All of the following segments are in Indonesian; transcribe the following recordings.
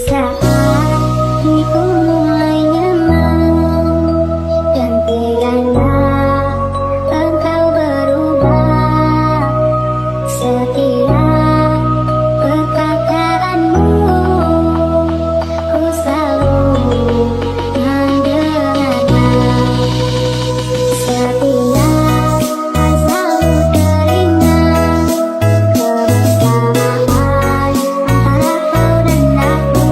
Saat hatiku mulai nyaman dan kiranya engkau berubah, setiap perkataanmu ku selalu mendengarnya. Setiap hari selalu teringat kebersamaan antara kau dan aku.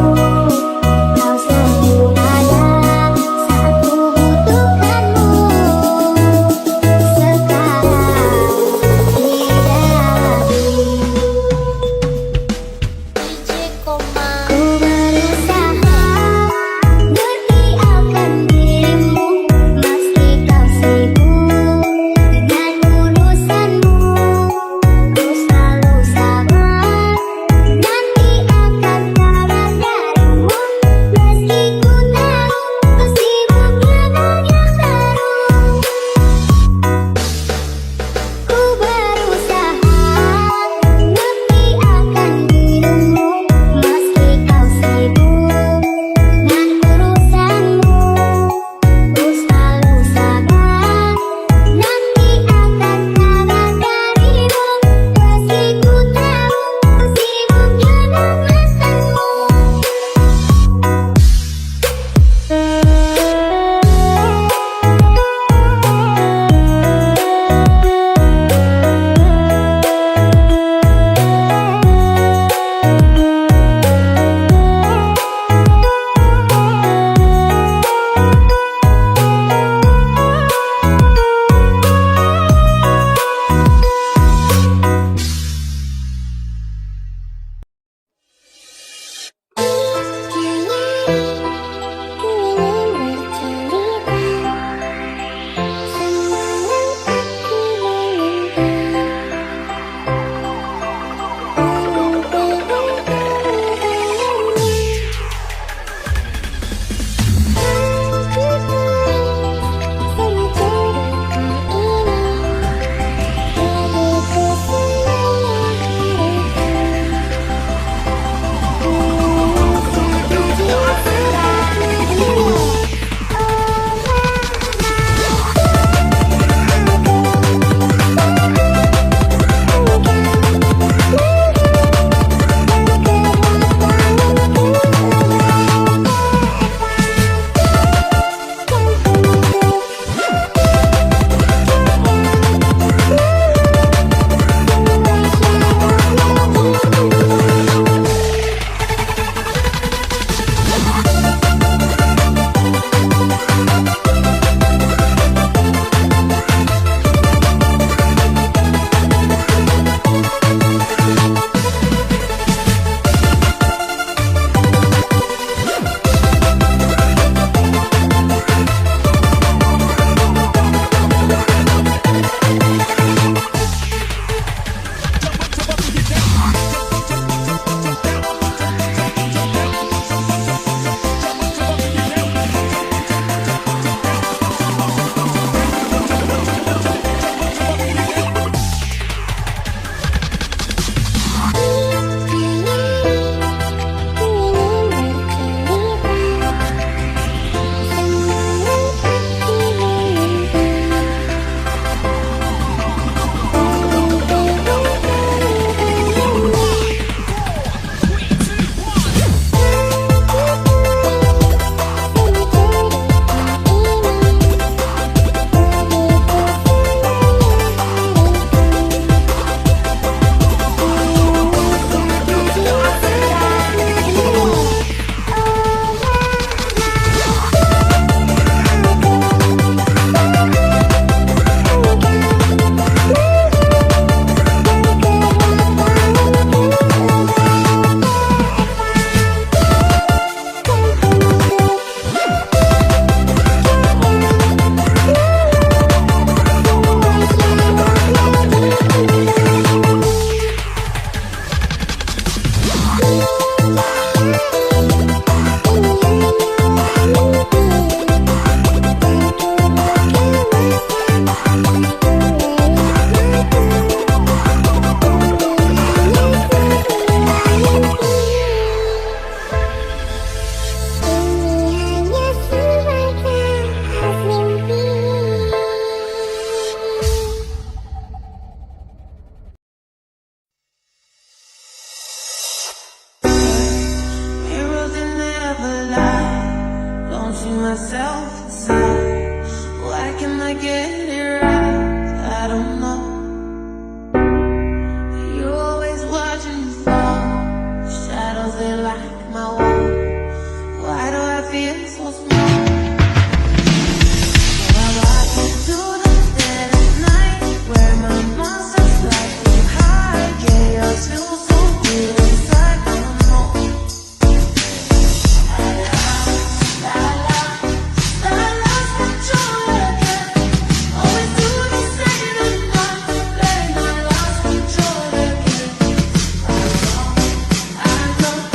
myself inside. Why can't I get it right? I don't know. You're always watching me fall. Shadows, they like my wall. Why do I feel so small? When I walk into the dead of night, where my monsters like to hide. Yeah, yours feels so good inside. I don't know. I lost control again. Always do the same and not to blame. I lost control again. I don't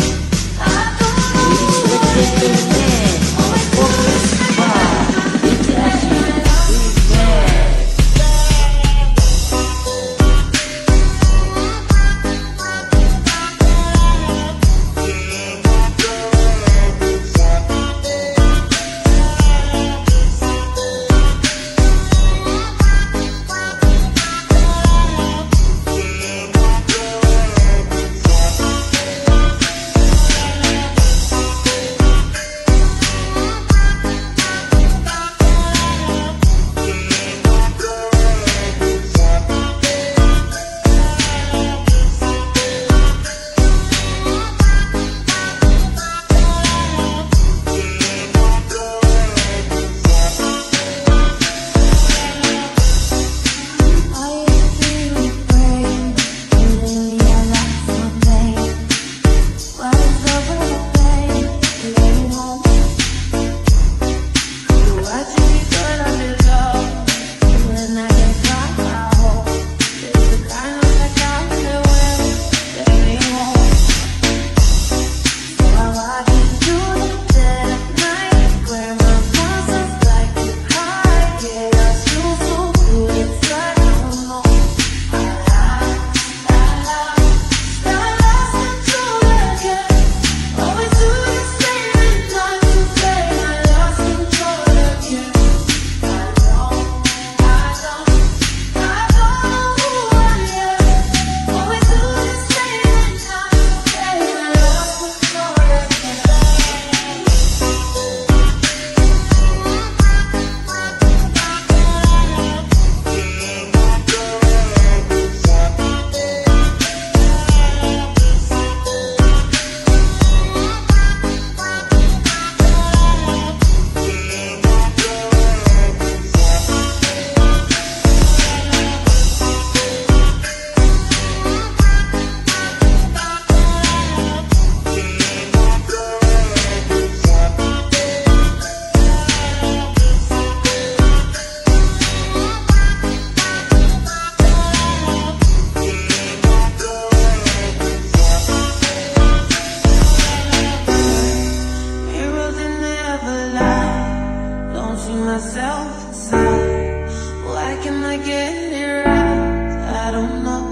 myself inside. Why can't I get it right? I don't know.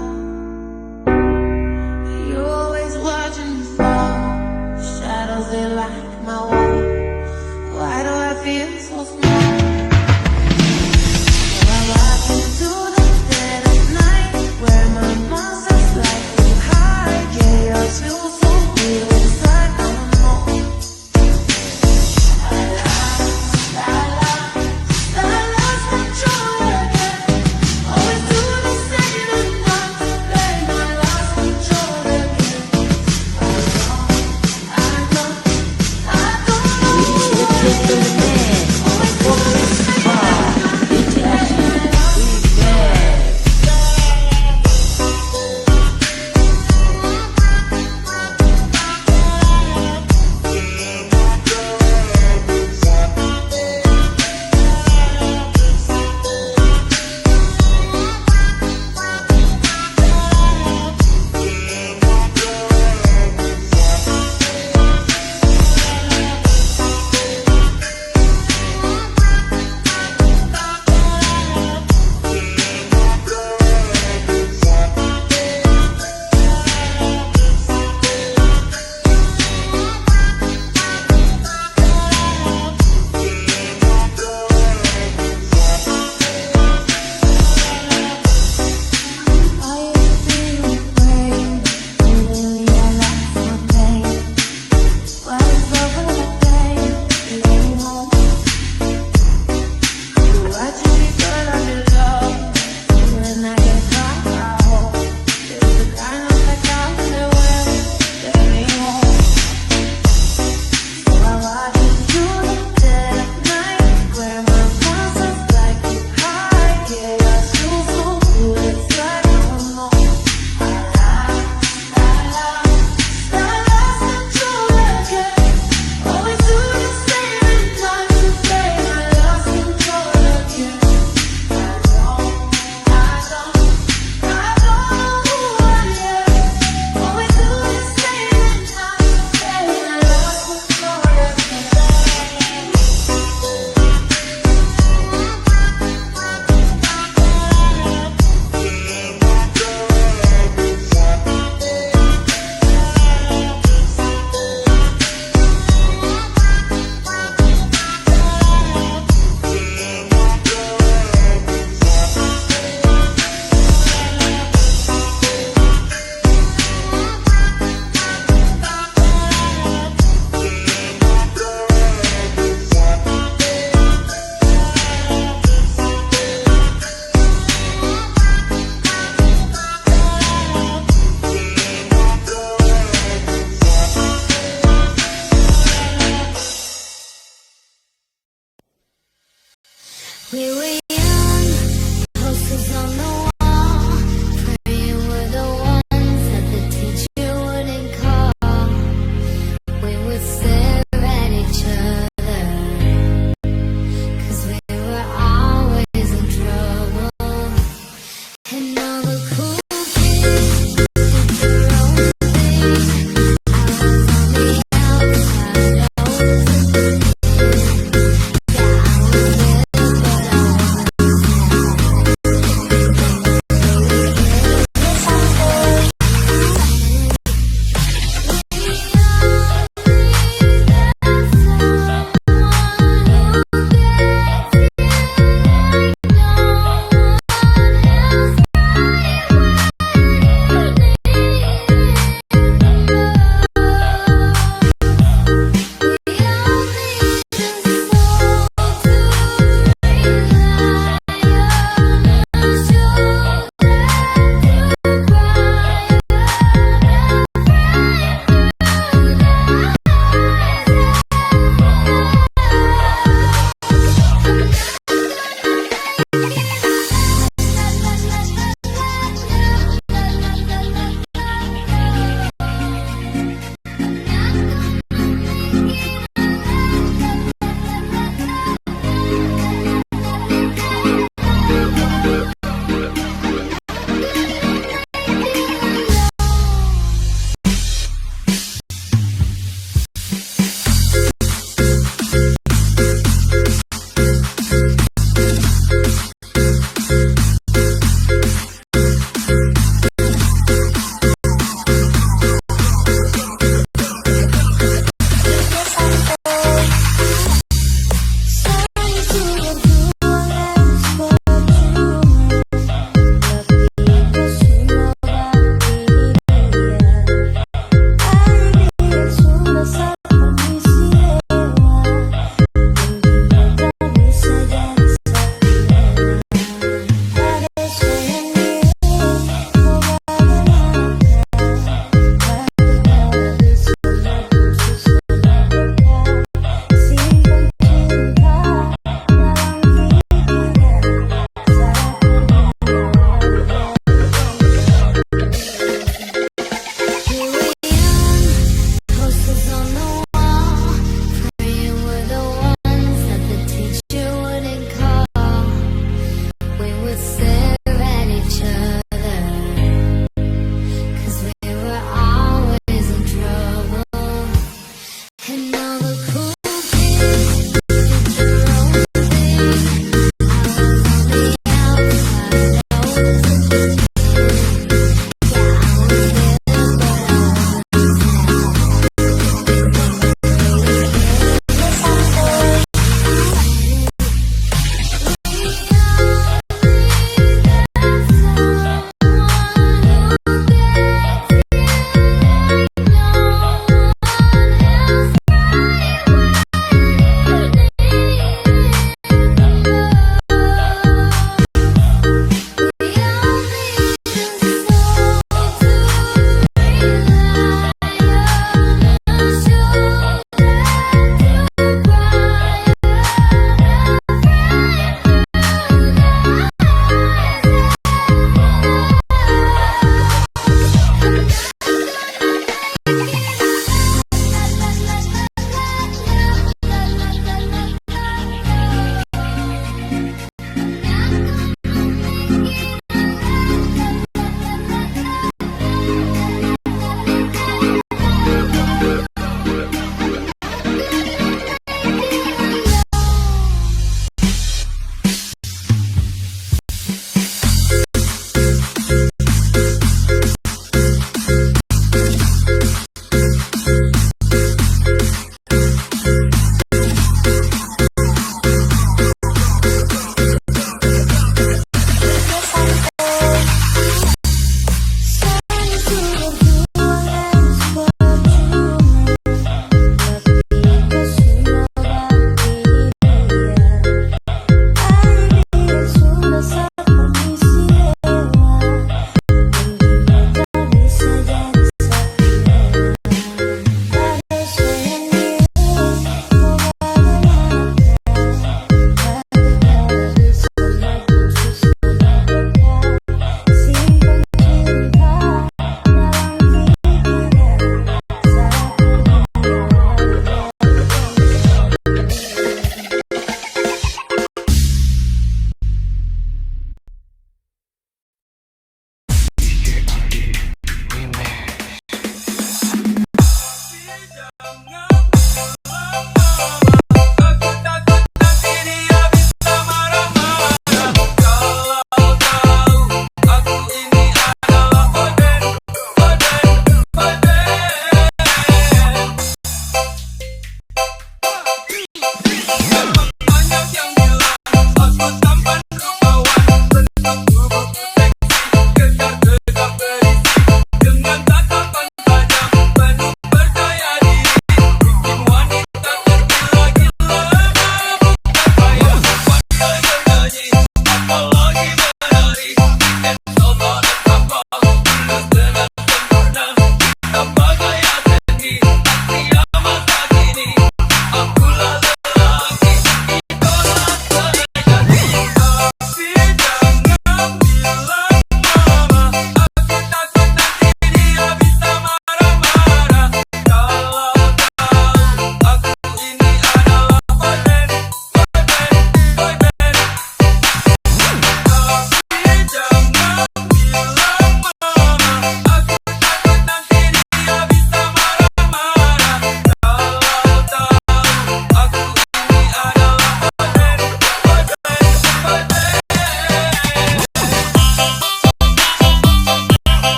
You're always watching me fall. Shadows, they like my wall. Why do I feel so small? When I walk into the dead of night, where my monsters like to hide. Yeah, yours feels so good inside. I don't know. We were young, posters on the wall, praying we're the ones that the teacher wouldn't call. We would stare at each other, 'cause we were always in trouble. And all the cool kids did their own thing. I was on the outside, always looking in. Yeah, I was there, but I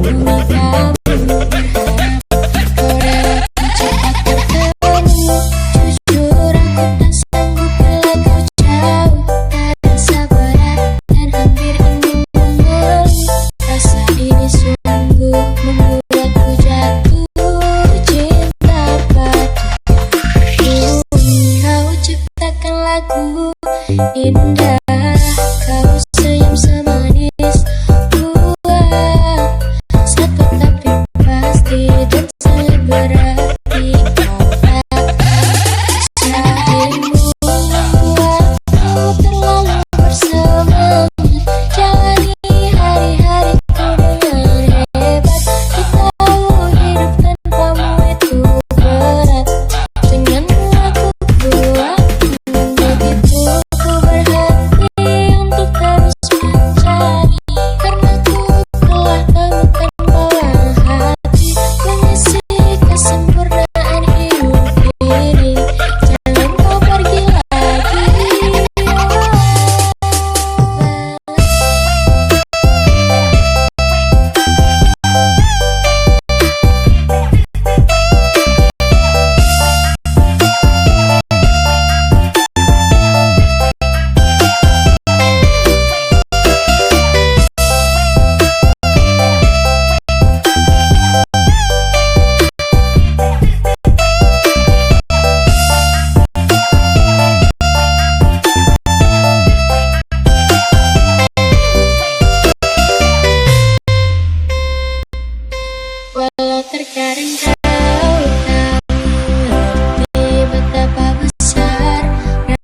demi kamu berharap kau rela cepat bertemu. Jujur aku tak sanggup bila kau jauh, tak rasa berat dan hampir ingin mengeluh. Rasa ini sungguh membuatku jatuh cinta padamu. Kau ciptakan lagu indah, kau senyum semanis buah, satu tapi pasti dan sangat berarti. Kau tak bisa membuatku terlalu bersemangat, jalani hari-hariku dengan hebat. Ku tahu hidup tanpamu itu berat, denganmu aku kuat. Begitu ku berhenti untuk terus mencari, karena ku telah temukan bahwa hati mengisi kesempurnaan hidup ini. Jangan kau pergi lagi. Walau terkadang kau tak mengerti betapa besar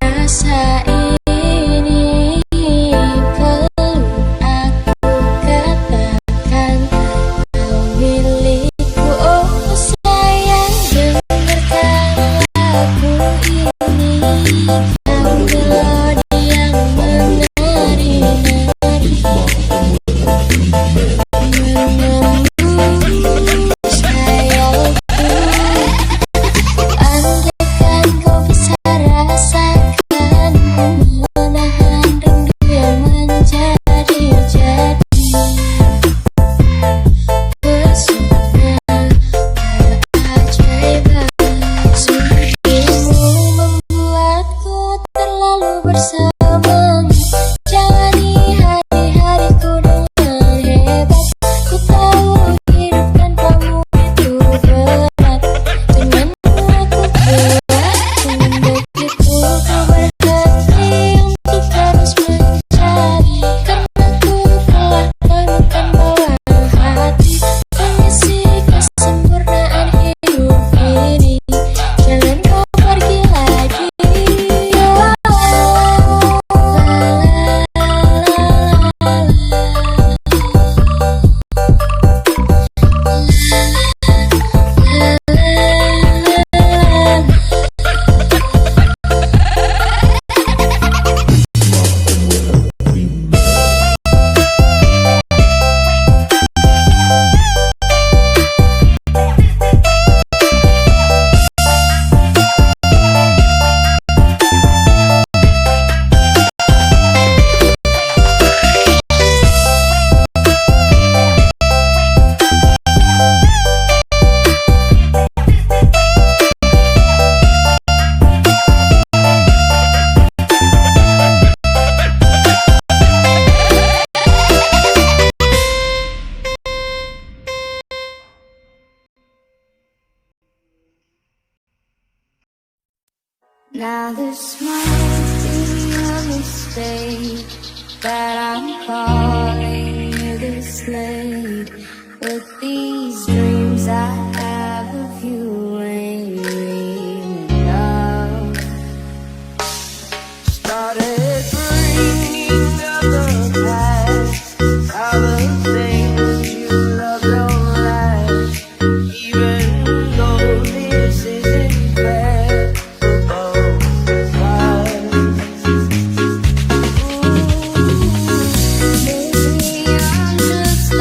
rasa ini, perlu aku katakan kau milikku. Oh sayang, dengarkan lagu ini, kau melodi yang menari-nari sayangku. Andaikan kau bisa rasakan, menahan rindu yang menjadi-jadi. Pesona keajaiban sungguhmu membuatku terlalu bersemangat, jalani hari-hariku dengan hebat. Ku tahu hidup tanpamu itu berat, denganmu aku kuat. Begitu ku berhenti untuk terus mencari, karena ku telah temukan bahwa hati mengisi kesempurnaan hidup ini. Jangan kau pergi lagi. Now this might be a mistake that I'm calling you this late, but these dreams I have of you ain't real enough. Started bringing up the past, how the things you love don't last, even though this isn't fair. Maybe I'm just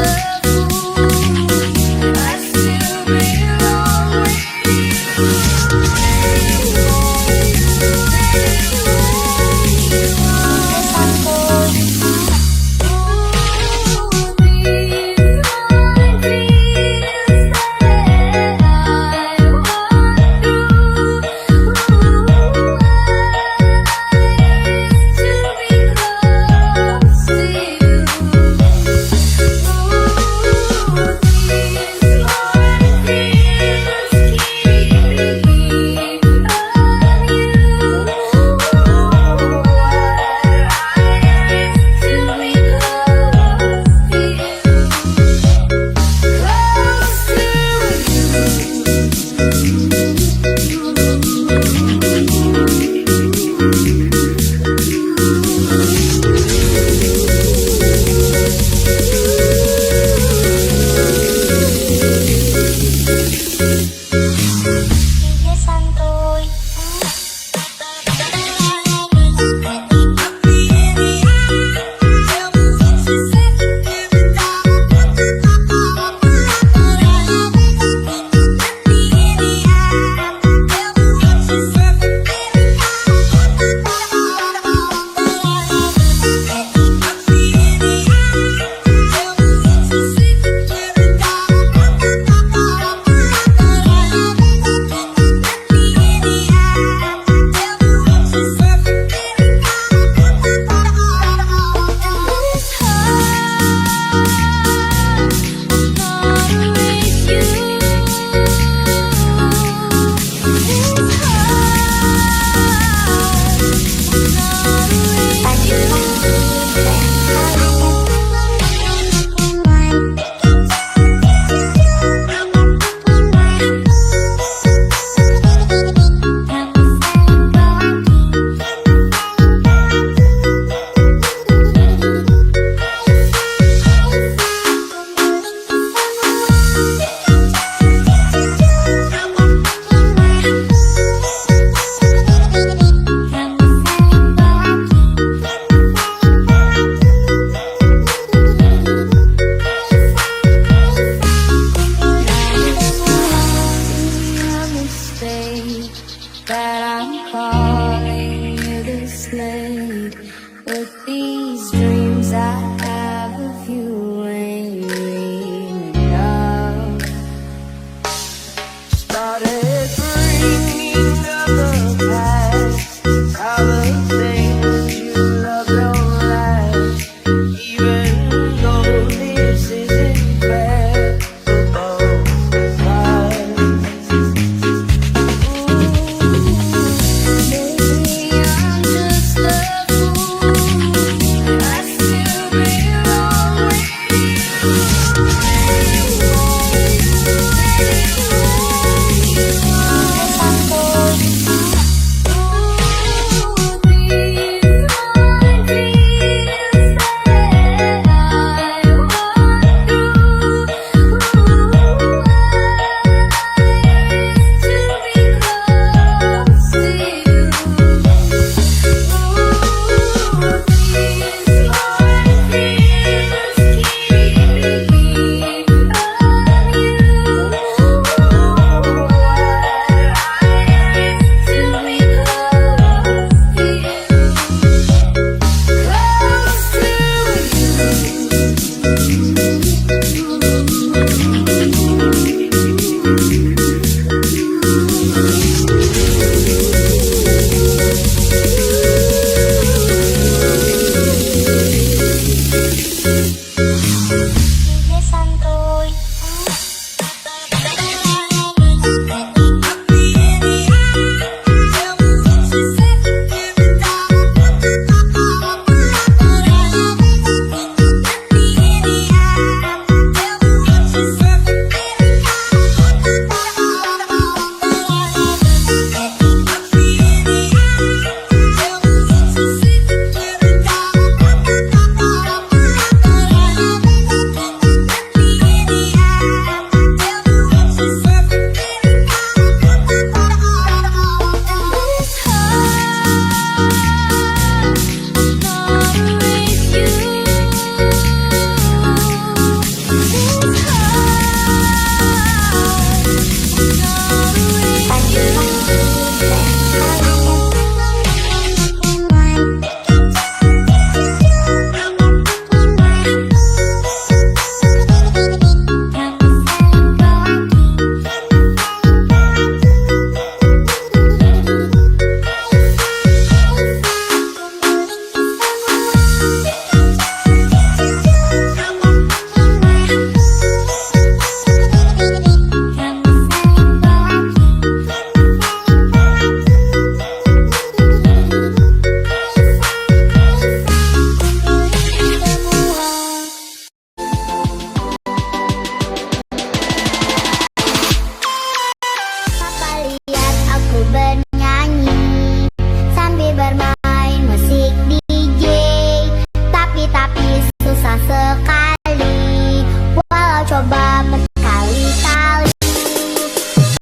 berkali-kali.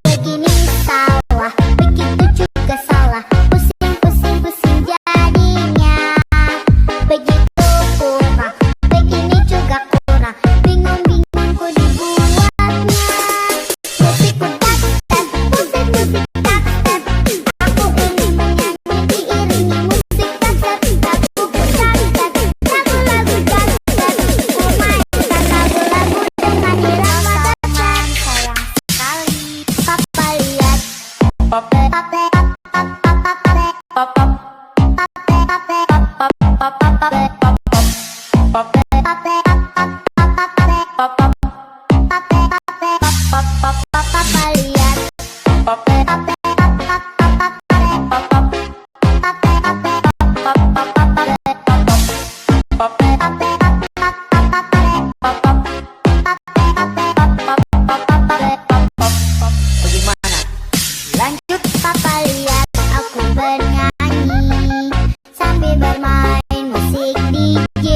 Begini salah, begitu juga salah. Pusing-pusing-pusing jadinya. Begitu kurang, begini juga kurang. Bingung-bingung ku dibuatnya. Musik ku tak step, musik-musik tak step. Aku ingin menyanyi diiringi musik tak step. Lagu ku tak step, lagu-lagu tak step. Ku mainkan lagu-lagu dengan irama tak step. Sayang sekali, papa lihat. Pape, pape, pape, pape, Bagaimana? Lanjut. papa lihat aku bernyanyi sambil bermain musik DJ.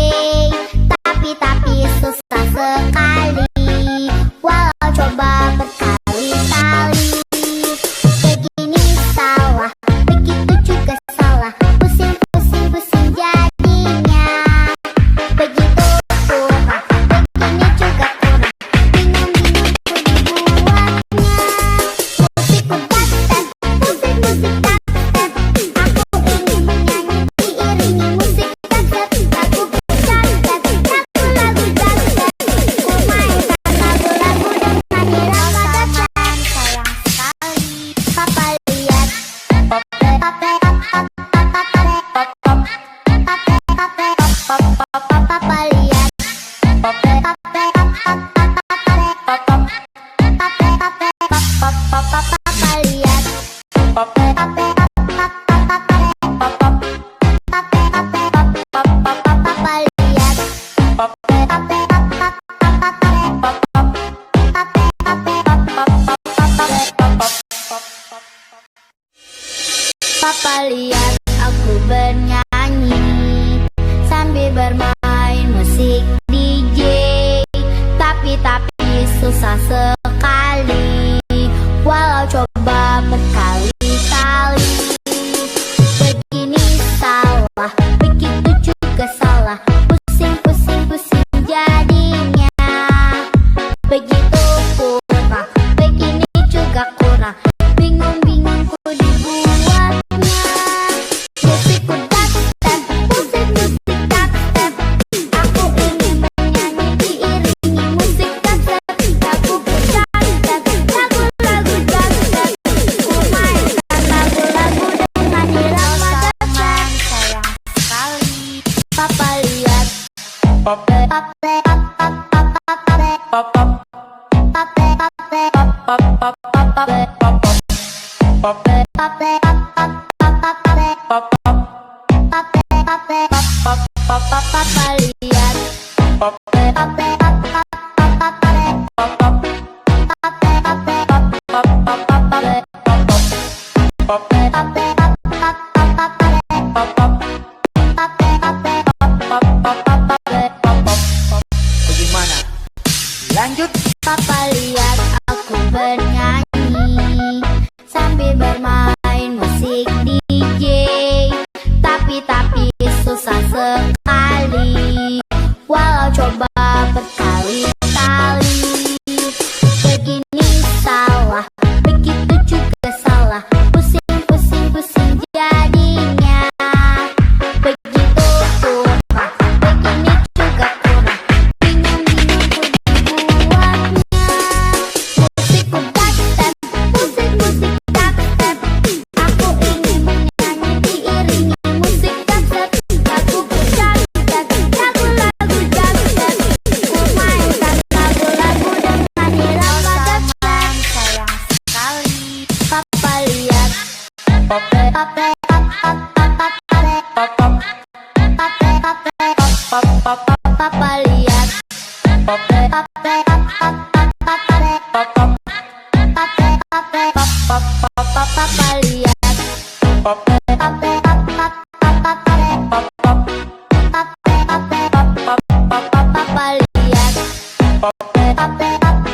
Tapi susah sekali, walau coba berkali-kali. Begini salah, begitu juga salah. Pusing-pusing-pusing jadinya. Begitu kurang, begini juga kurang. Bingung-bingung ku dibuatnya. Musik ku tak step, musik-musik tak step. Aku ingin menyanyi diiringi musik tak step. Lagu ku tak step, lagu-lagu tak step. Ku mainkan lagu-lagu dengan irama tak step. Sayang sekali, papa lihat. Pape, pape, papa lihat. Pape, pape, papa lihat. Papa lihat aku bernyanyi sambil bermain musik DJ. Tapi susah sekali, walau coba berkali-kali. Begini salah, begitu juga salah. Pusing-pusing-pusing jadinya. Begitu kurang, begini juga kurang. Bingung-bingung ku dibuatnya. Musik ku tak step, musik-musik tak step. Aku ingin menyanyi diiringi musik tak step. Lagu ku tak step, lagu-lagu tak step. Ku mainkan lagu-lagu dengan irama tak step. Sayang sekali, papa lihat. Pape, pape, papa lihat. Bagaimana? Lanjut. Papa lihat aku bernyanyi sambil bermain musik DJ. Tapi susah sekali, walau coba berkali-kali. Begini salah, begitu juga salah. Pusing-pusing-pusing jadinya. Begitu kurang, begini juga kurang. Bingung-bingung ku dibuatnya. Musik ku tak step, musik-musik tak step. Aku ingin menyanyi diiringi musik tak step. Lagu ku tak step, lagu-lagu tak step. Ku mainkan lagu-lagu dengan irama tak step. Sayang sekali, papa lihat. Pape, pape, papa lihat. Pape, pape, papa lihat. Pape, pape, papa lihat. Pape, pape,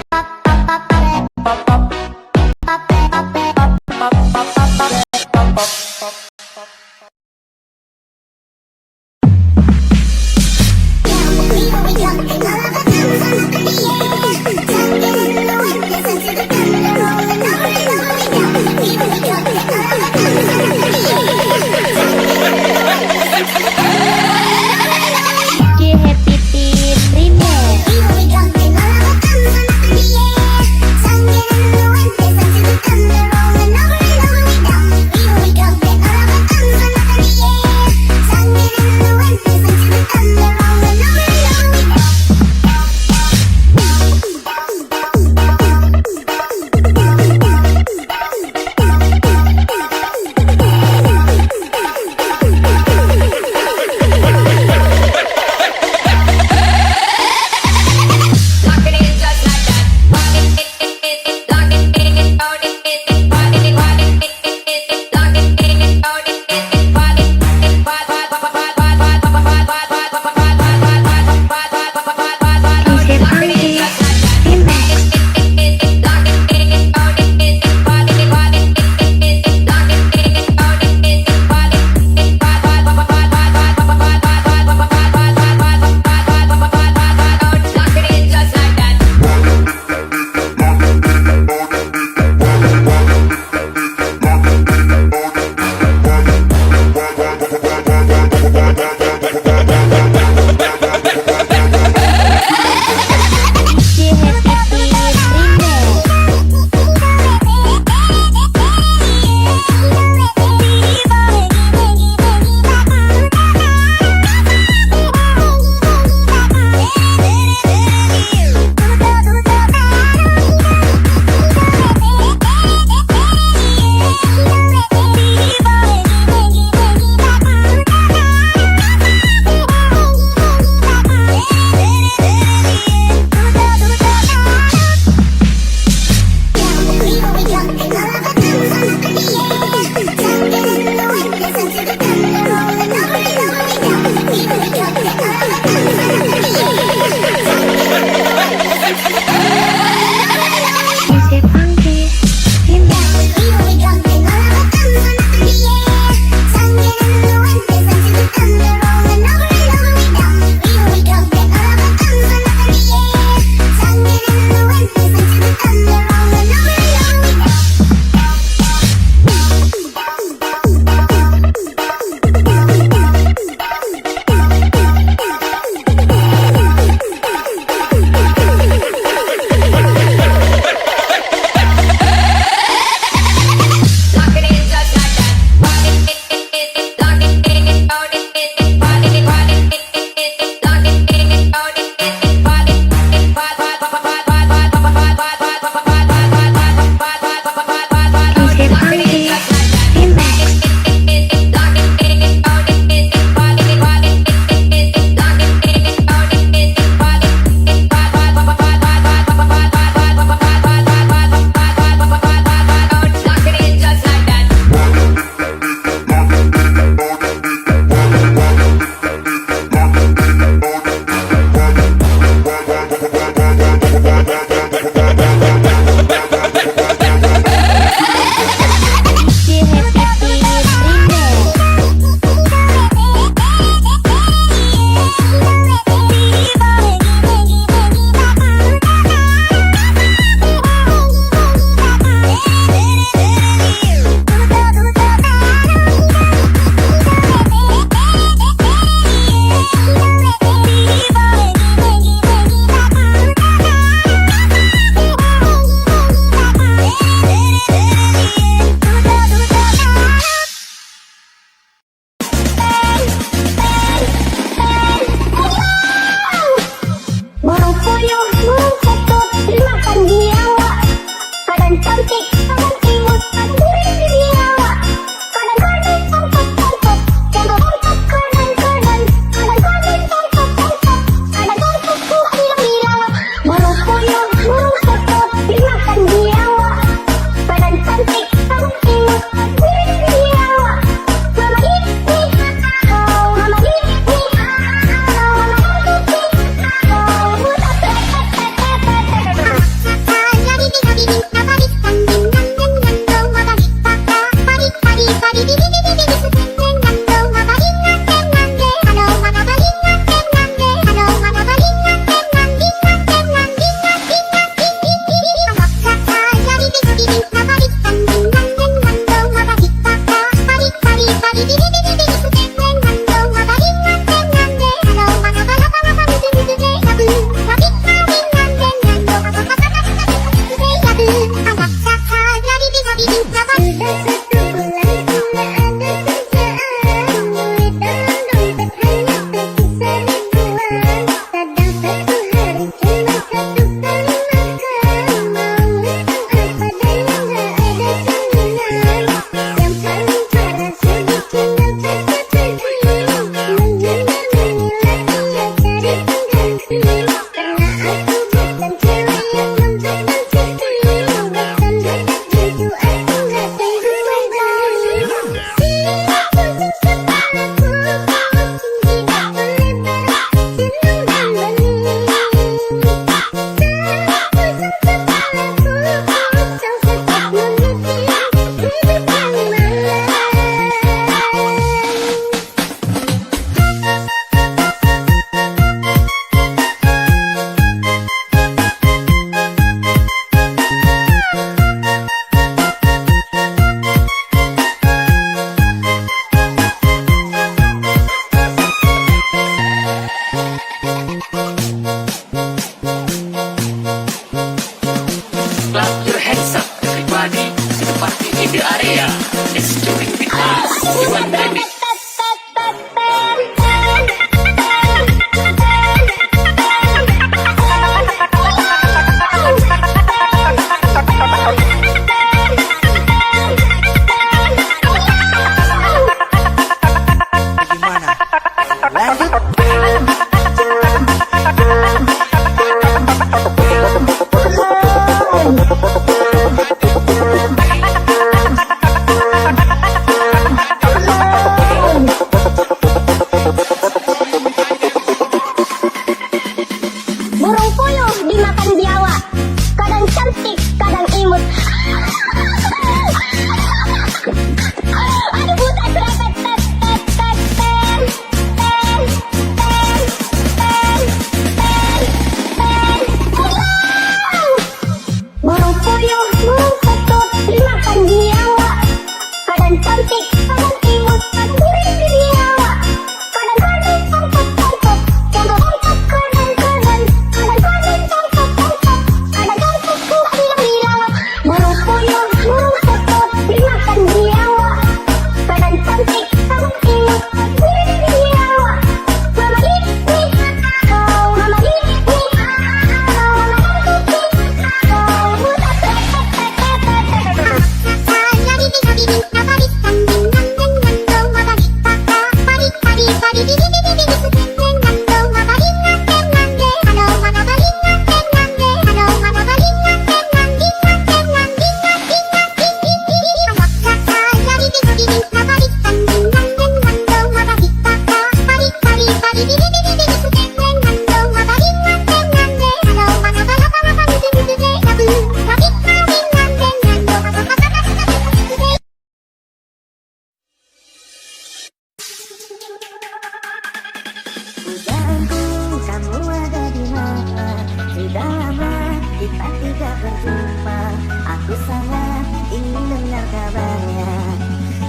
berjumpa, aku sangat ingin dengar kabarnya.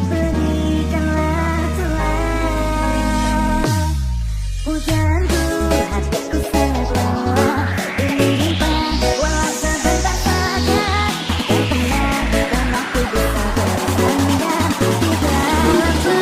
Berikanlah celah hujanku, hatiku sangat lelah. Ingin jumpa walau sebentar saja, yang tenang dan aku bisa bersandar di dalam peluknya.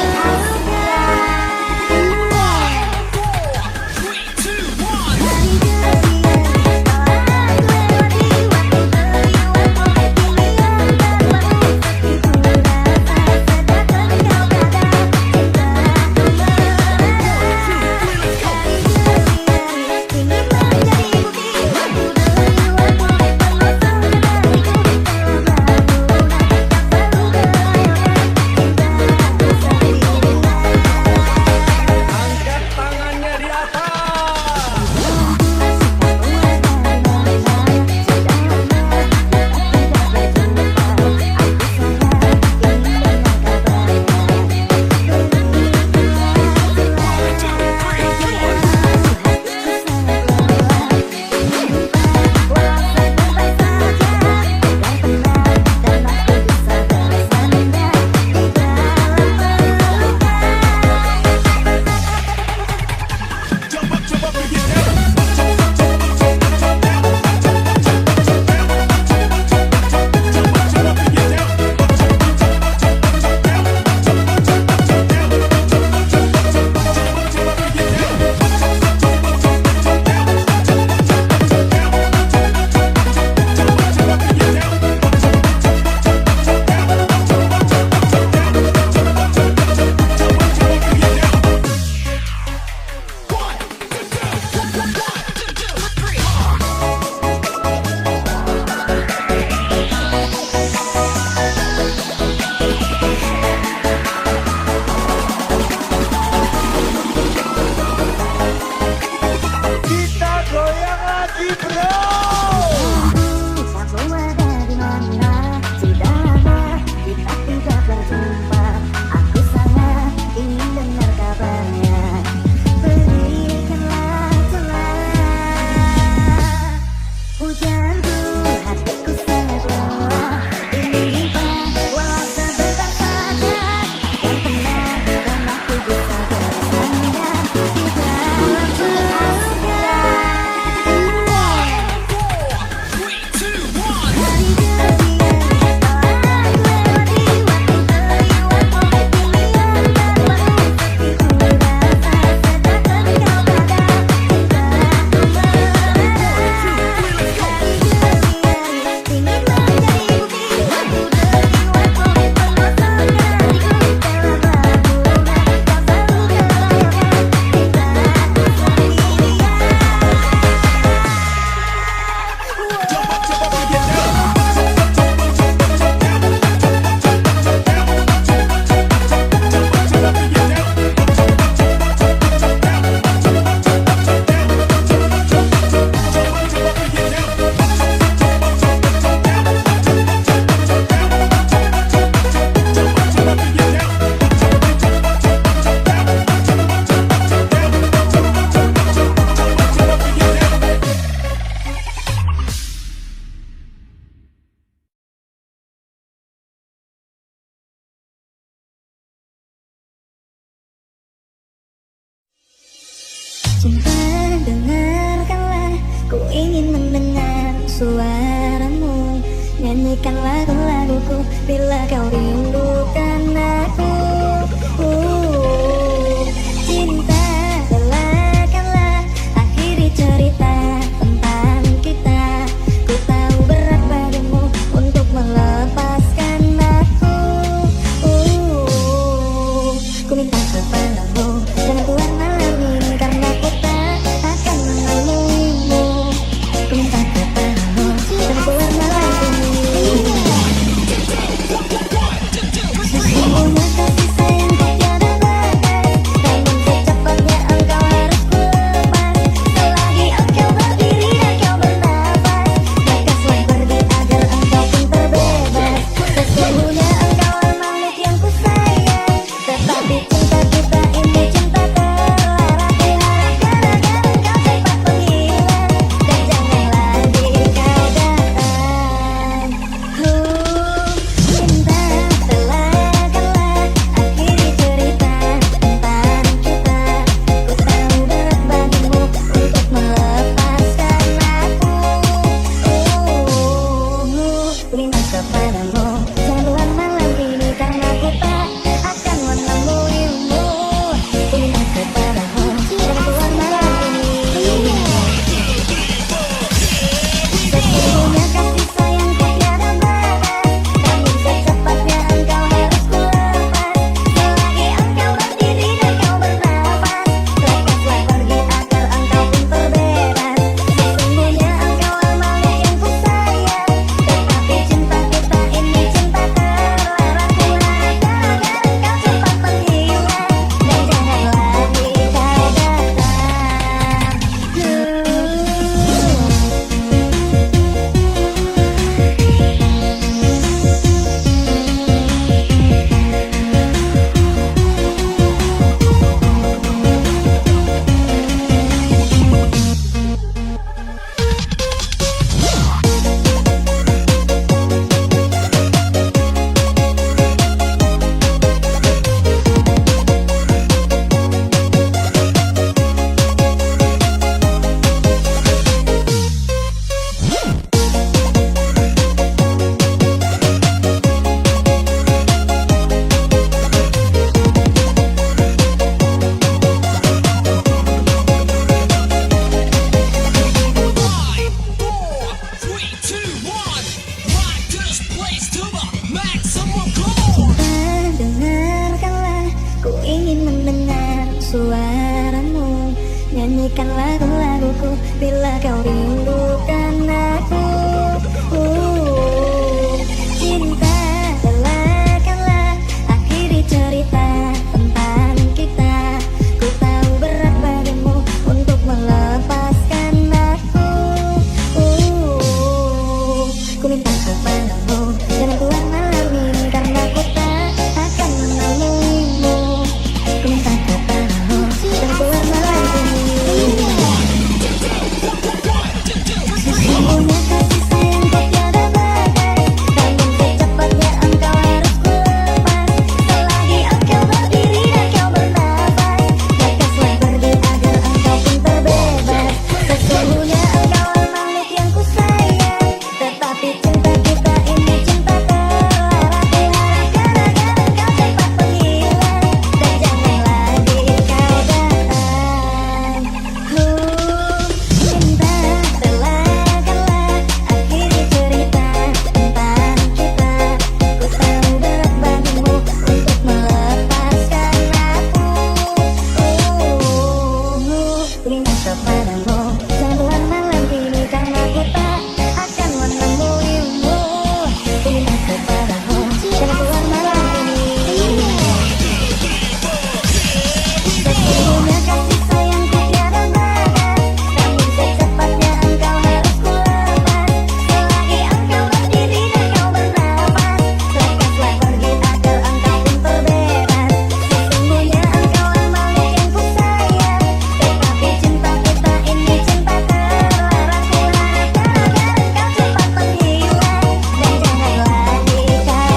Angkat tangannya di atas. Kita goyang lagi, bro. Kamu ada di mana? Sudah lama kita tidak berjumpa. Aku sangat ingin dengar kabarnya. Berikanlah celah hujanku, hatiku sangat lelah. Ingin jumpa walau sebentar saja, yang tenang dan aku bisa bersandar di dalam peluknya. Cinta, dengarkanlah, ku ingin mendengar suaramu. Nyanyikan lagu-laguku bila kau rindukan aku. Cinta, relakanlah, akhiri cerita tentang kita. Ku tahu berat bagimu untuk melepaskan aku. Ku minta kepadamu, jangan keluar malam ini, karena ku tak akan menemuimu. Ku minta kepadamu, jangan keluar malam ini. Sesungguhnya kasih kepadamu, jangan malam ini karena ku tak akan menemuimu. Ku minta kepadamu, jangan malam ini. Sesungguhnya kasih sayangku tiada batas, namun secepatnya engkau harus ku lepas. Selagi engkau berdiri dan kau bernafas, lepaslah pergi agar engkau pun terbebas. Sesungguhnya engkau milik yang ku sayang, tetapi cinta kita ini cinta terlarang. Ku harapkan agar engkau cepat menghilang dan jangan lagi kau datang. Dengarkanlah, ku ingin mendengar suaramu. Nyanyikan lagu-laguku bila kau rindukan aku. Cinta, relakanlah akhiri cerita tentang kita. Ku tahu berat bagimu untuk melepaskan aku. Ku minta kepadamu, jangan keluar malam ini karena ku tak akan menemuimu. Ku minta kepadamu, jangan keluar malam ini. Sesungguhnya kasih sayangku tiada batas, namun secepatnya engkau harus ku lepas. Selagi engkau berdiri dan kau bernafas, lepaslah pergi agar engkau pun terbebas. Sesungguhnya engkau milik yang ku sayang, tetapi cinta kita ini cinta terlarang. Ku harapkan agar engkau cepat menghilang dan jangan lagi kau datang. Cinta, relakanlah akhiri cerita tentang kita. Ku tahu berat bagimu untuk melepaskan aku. Ku minta kepadamu, jangan keluar malam ini karena ku tak akan menemuimu. Ku minta kepadamu, jangan keluar malam ini. Sesungguhnya kasih sayangku tiada batas, namun secepatnya engkau harus ku lepas. Selagi engkau berdiri dan kau bernafas, lepaslah pergi agar engkau pun terbebas. Sesungguhnya engkau milik yang ku sayang, tetapi cinta kita ini cinta terlarang. Ku harapkan agar engkau cepat menghilang dan jangan lagi kau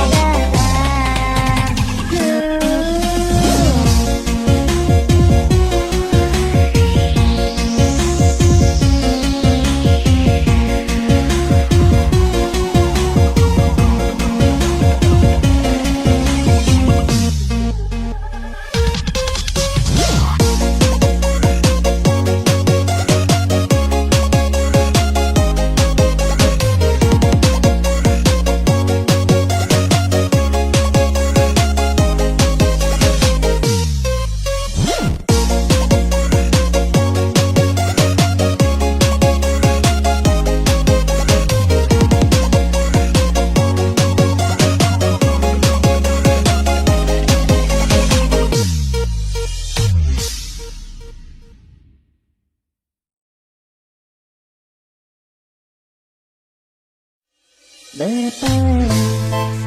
Berapa lama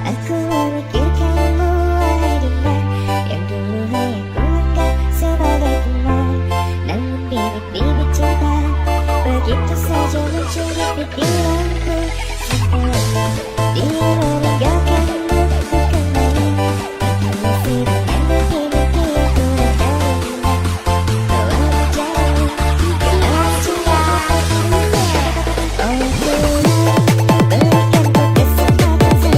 aku memikirkanmu, wahai Dinda, yang dulu hanya ku anggap sebagai teman. Namun bibit-bibit cinta begitu saja muncul di pikiranku. Setelah dia meninggalkanmu, ku kembali. Aku masih dengan hidupku yang ku rasakan. Walau jauh, dalam cinta. Oh, ku berikan ku kesempatan.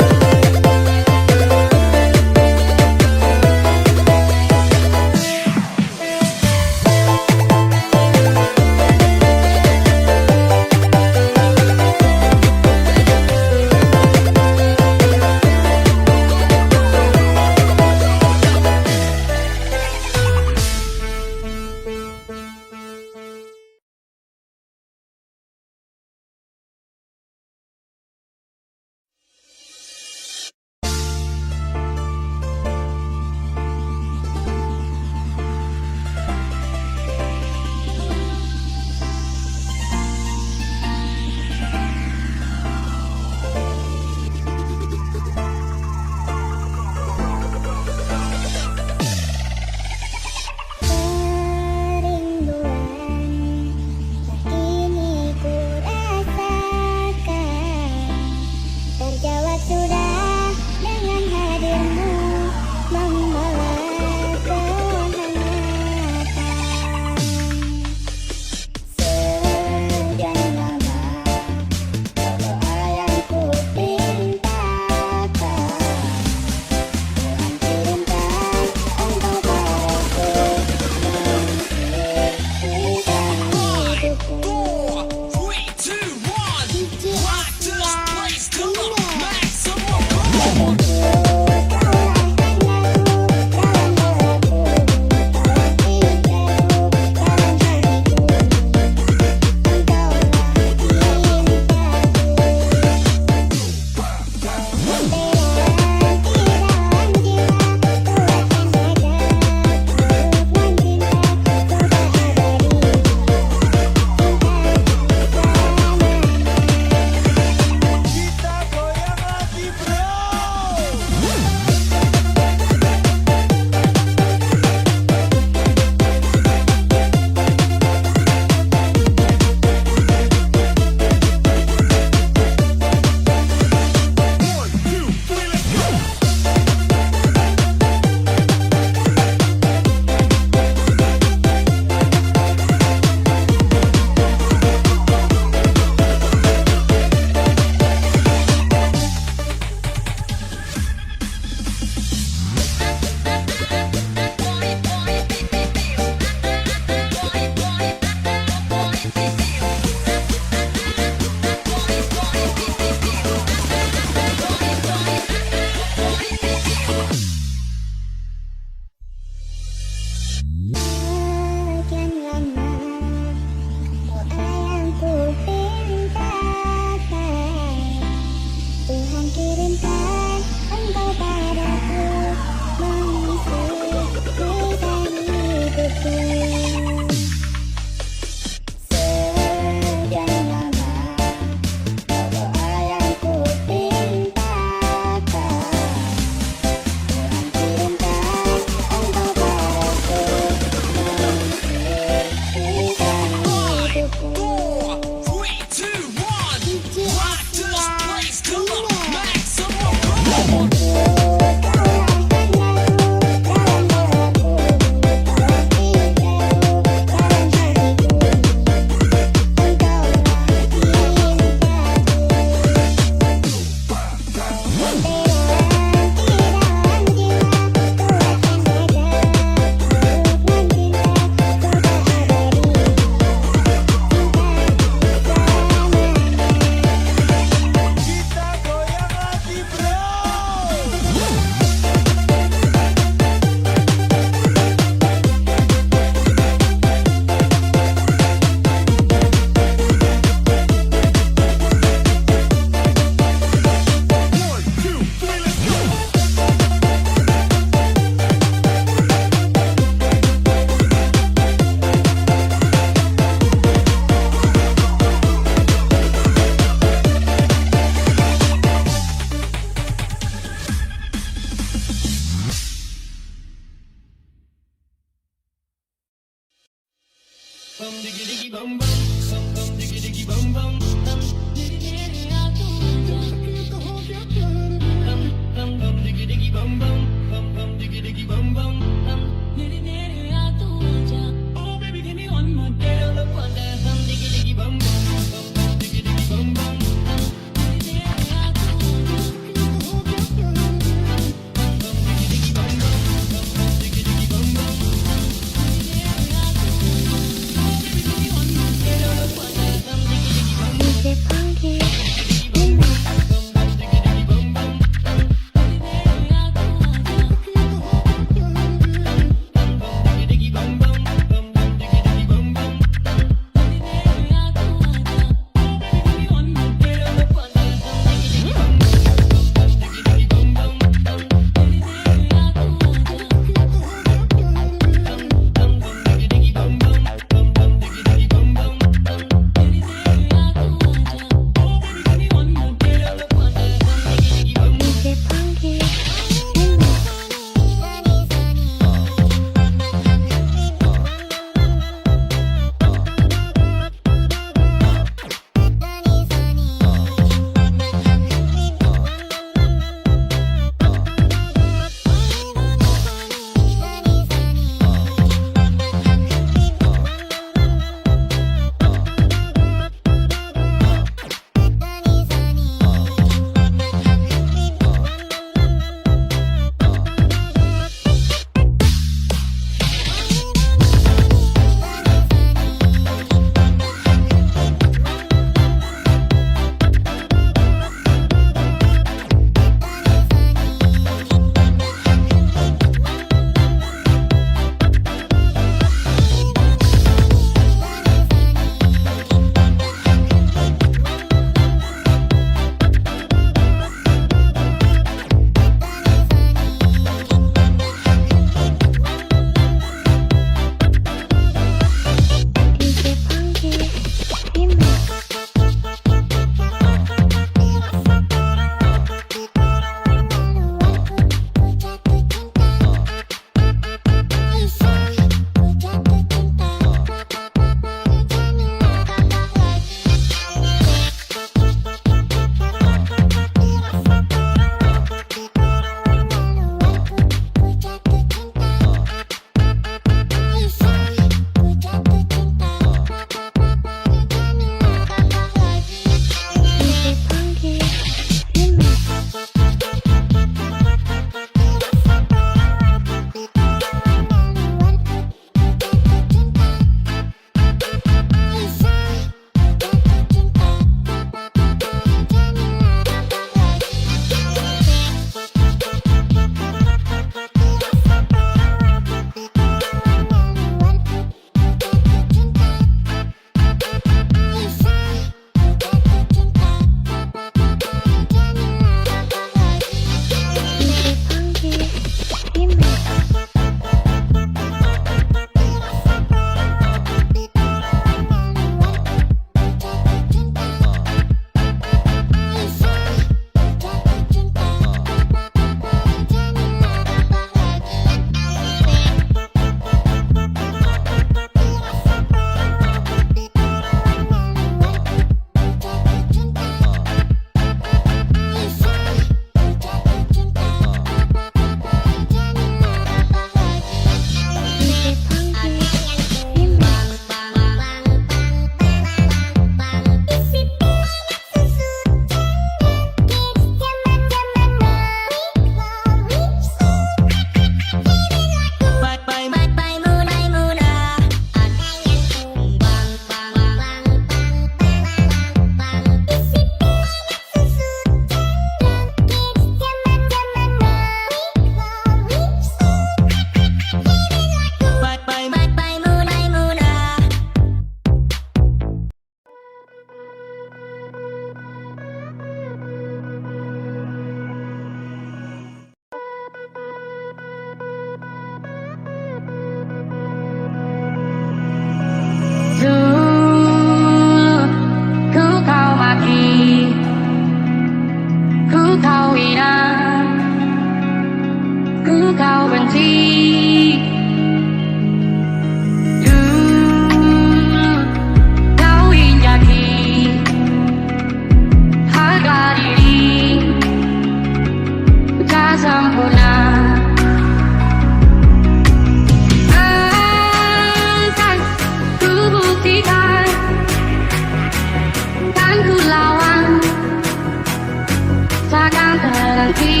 lagi.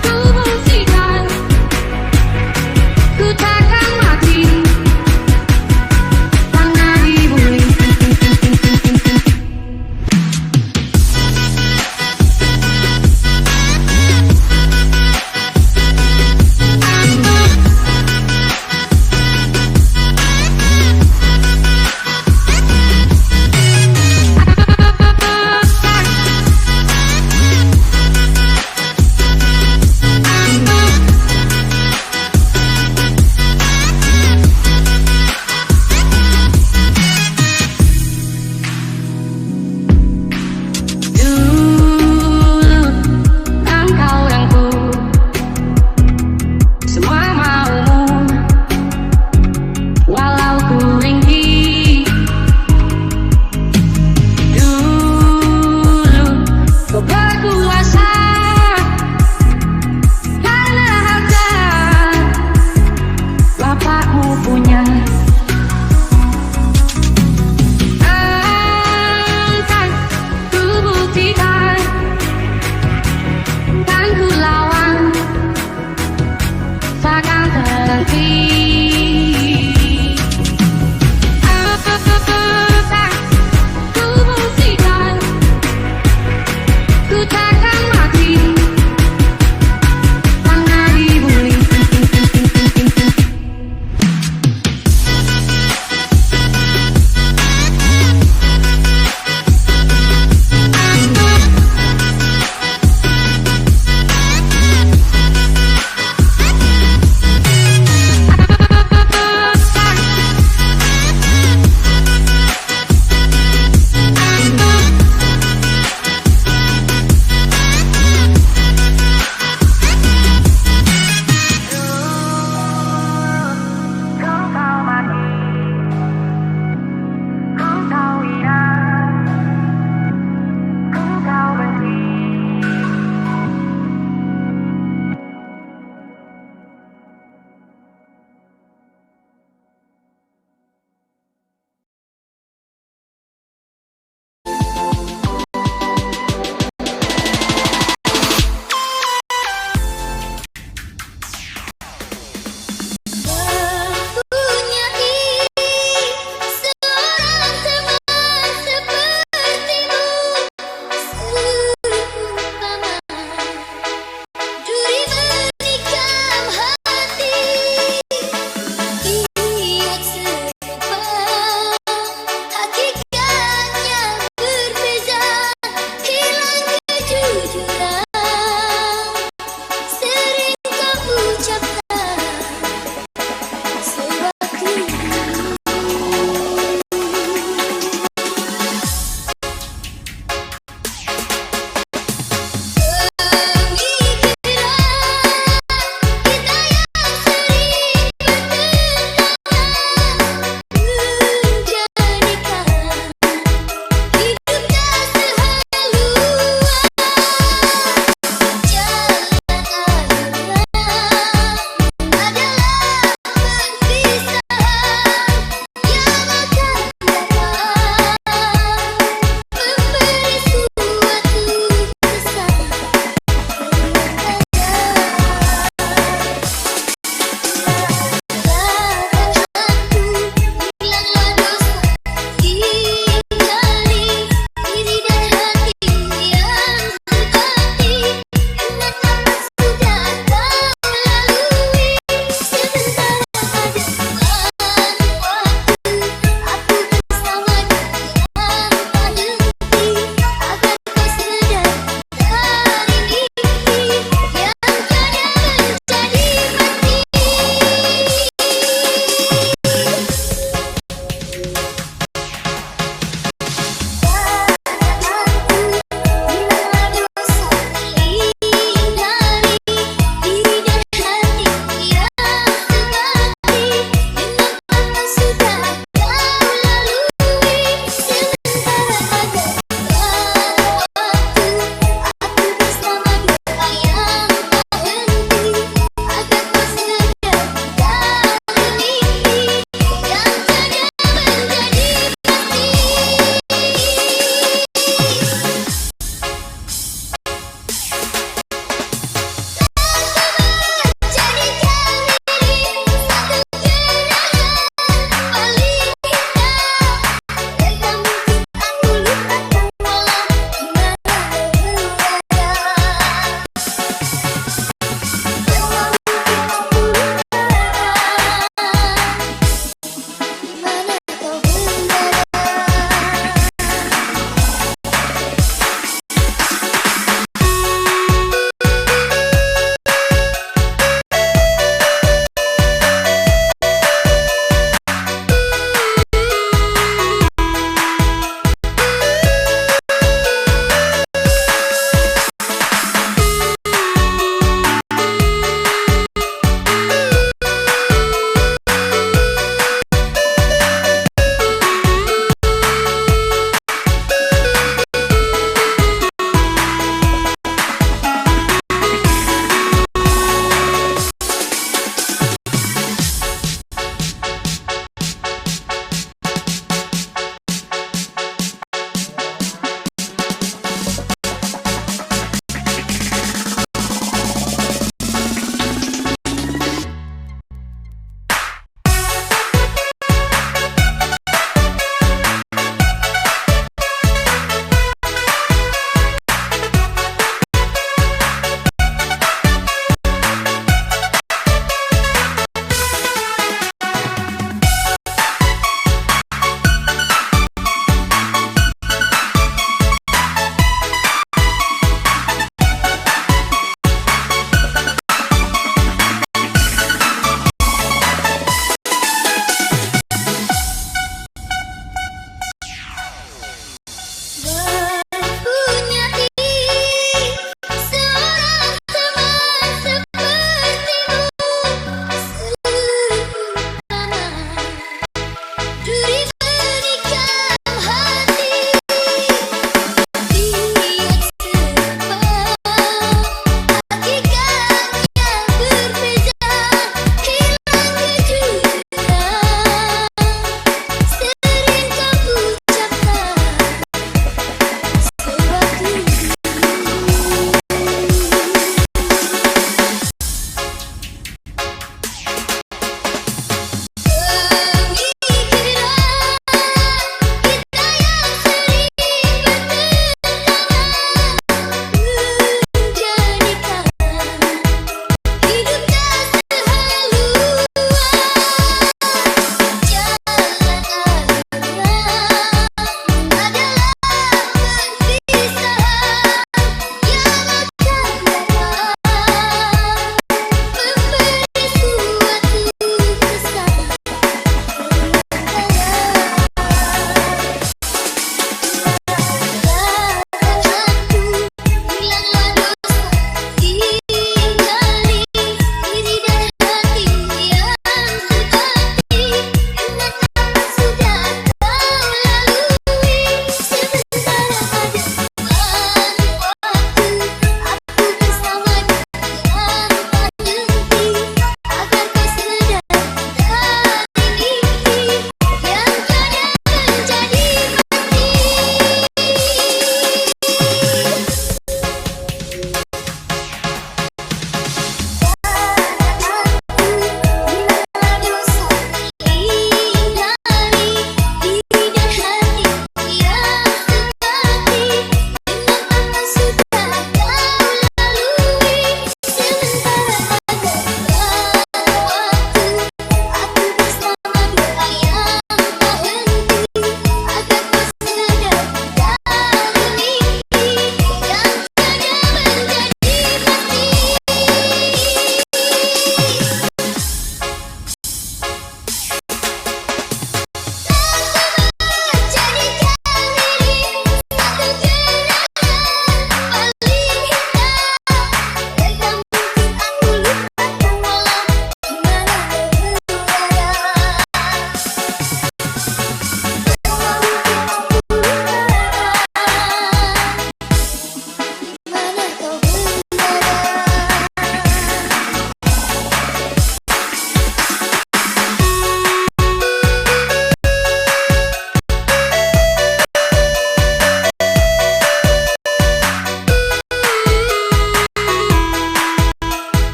Ku buktikan ku takkan mati karena dibully.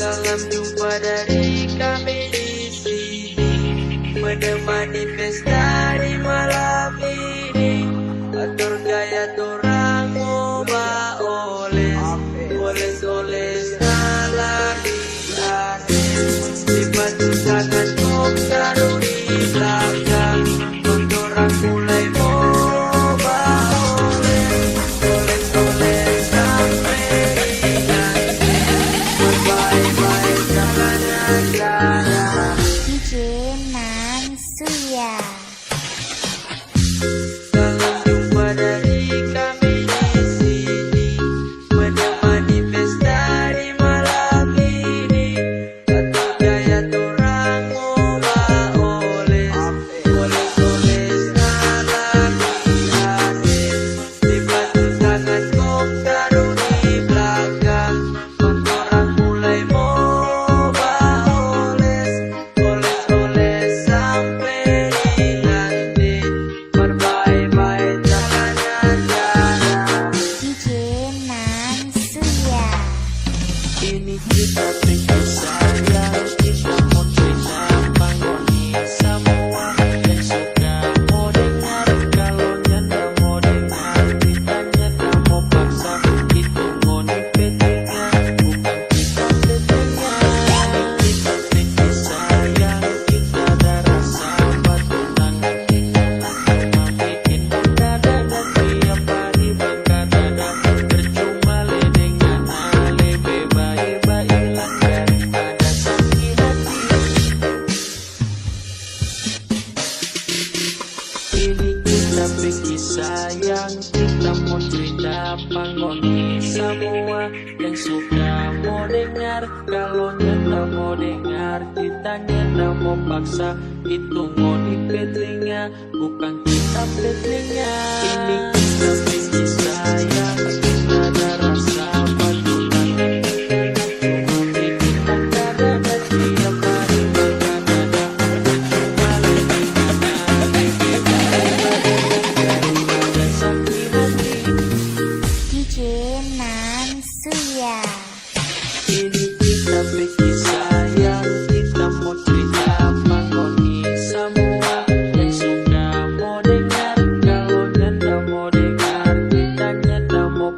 Salam jumpa dari kami di sini, menemani pesta di malam ini. Atur gaya dorang moba oles lagi anis. Dibantu tangan kok taruh di belakang, dorang mulai moba oles sampai di nanti. Bye-bye jangan DJ Mansuya. Salam jumpa dari kami di sini, menemani pesta di malam ini. Atur gaya dorang moba oles lagi anis. Dibantu tangan kok taruh di belakang, dorang mulai moba oles sampai di nanti. Bye-bye jangan DJ Mansuya. ini kita bikin sayang, kita mau cerita pangoni semua yang suka mau dengar. Kalau nyanda mau dengar, ditanya tak mau paksa, itu ngoni petinya, bukan kita petinya. Kita bikin sayang, kita ada rasa, batu tangan tinggalan cuma bikin dada dan tiap hari bangga dada. Percuma le dengan ale bye-bye hilang daripada sakit hati. Ini kita bikin sayang, kita mau cerita pangoni semua yang suka mau dengar. Kalau nyata mau dengar, ditanya tak mau paksa, itu ngoni petlinya, bukan kita petlinya. Ini kita bikin sayang, kita ada rasa, batu tangan tinggalan cuma bikin dada dan tiap hari bangga dada. Percuma le dengan ale daripada sakit hati. DJ Mansuya. Ini kita bikin sayang, kita mau cerita pangoni semua yang suka mau dengar. Kalau nyanda mau dengar, ditanya tak mau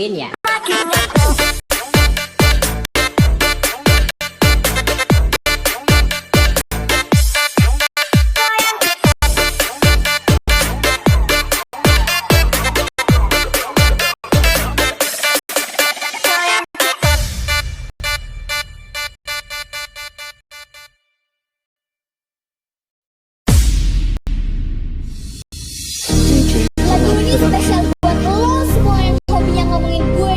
digituin ya. Lagu ini spesial buat lo semua yang hobinya ngomongin gue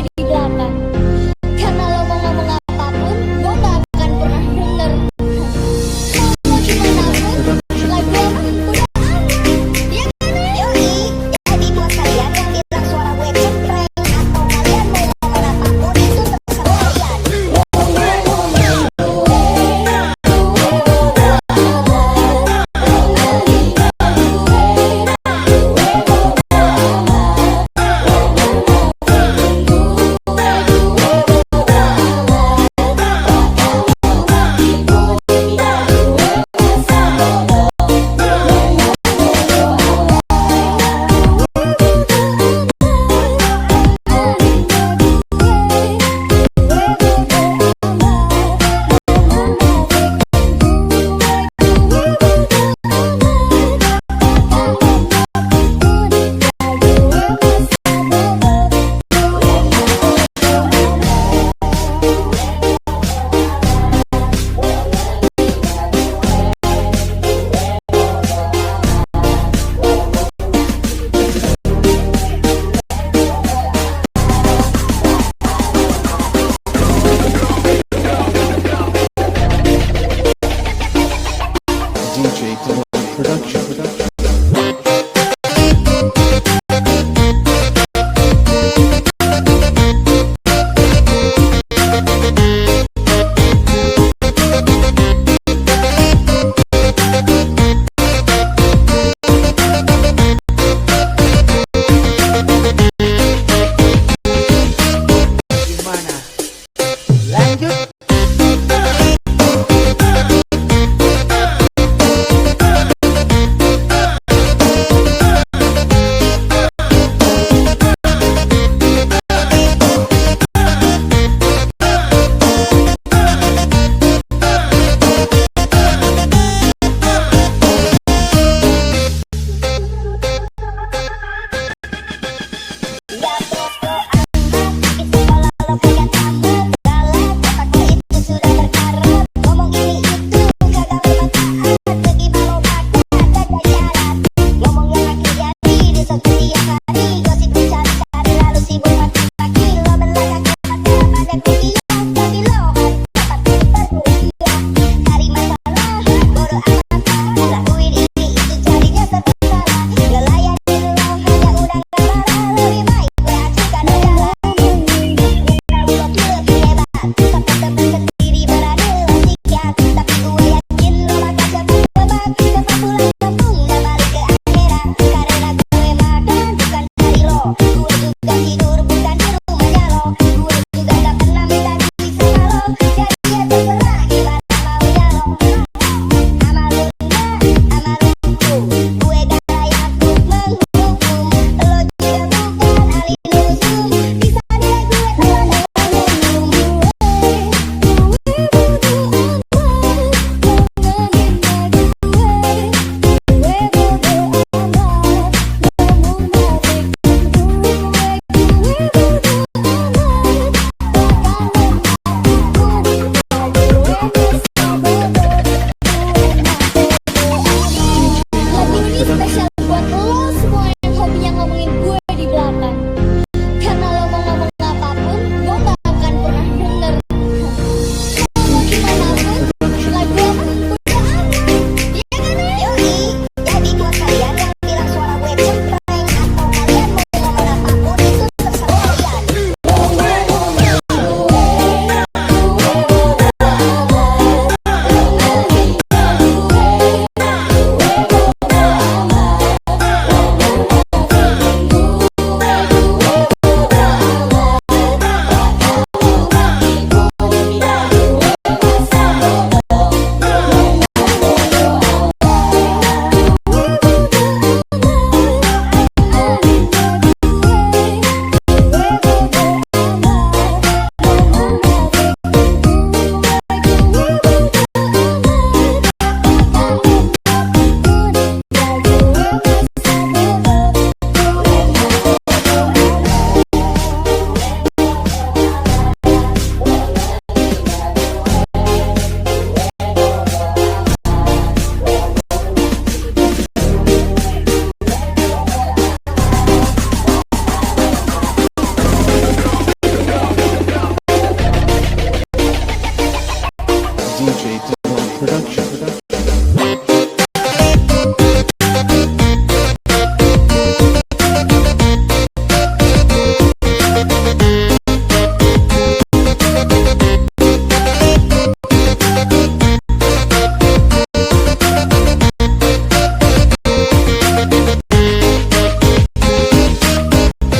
DJ Devon Production.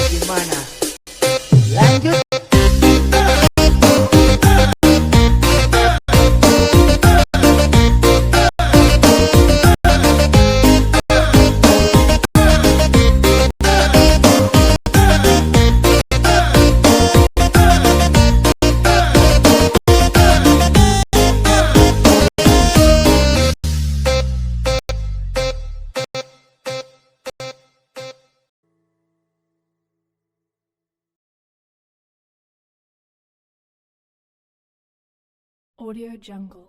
Gimana? Lanjut. Audio Jungle.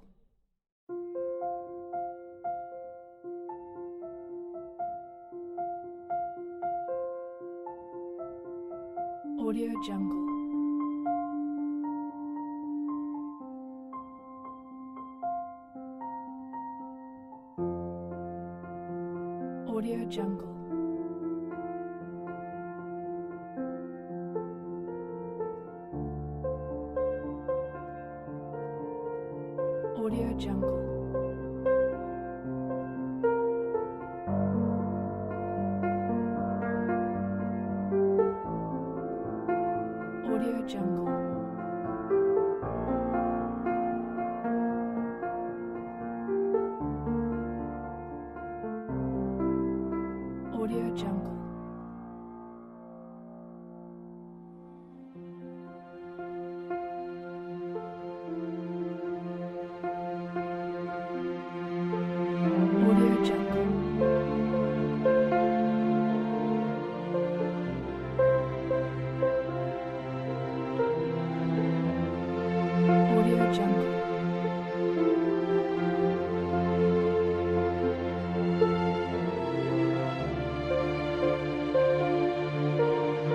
Audio Jungle. Audio Jungle. Audio Jungle. Audio Jungle. Audio Jungle. Audio Jungle. Audio Jungle. Audio Jungle.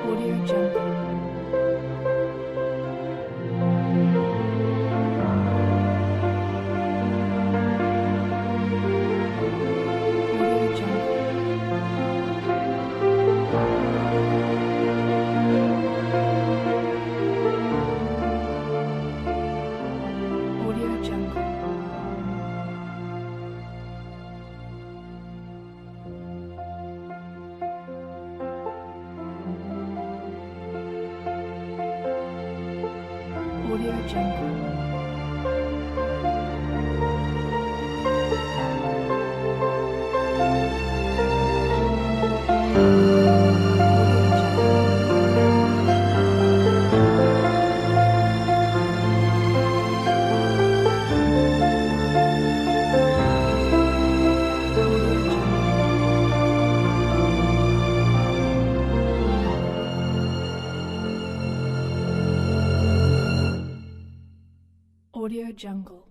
Audio Jungle. Audio Jungle. Audio Jungle. Audio Jungle.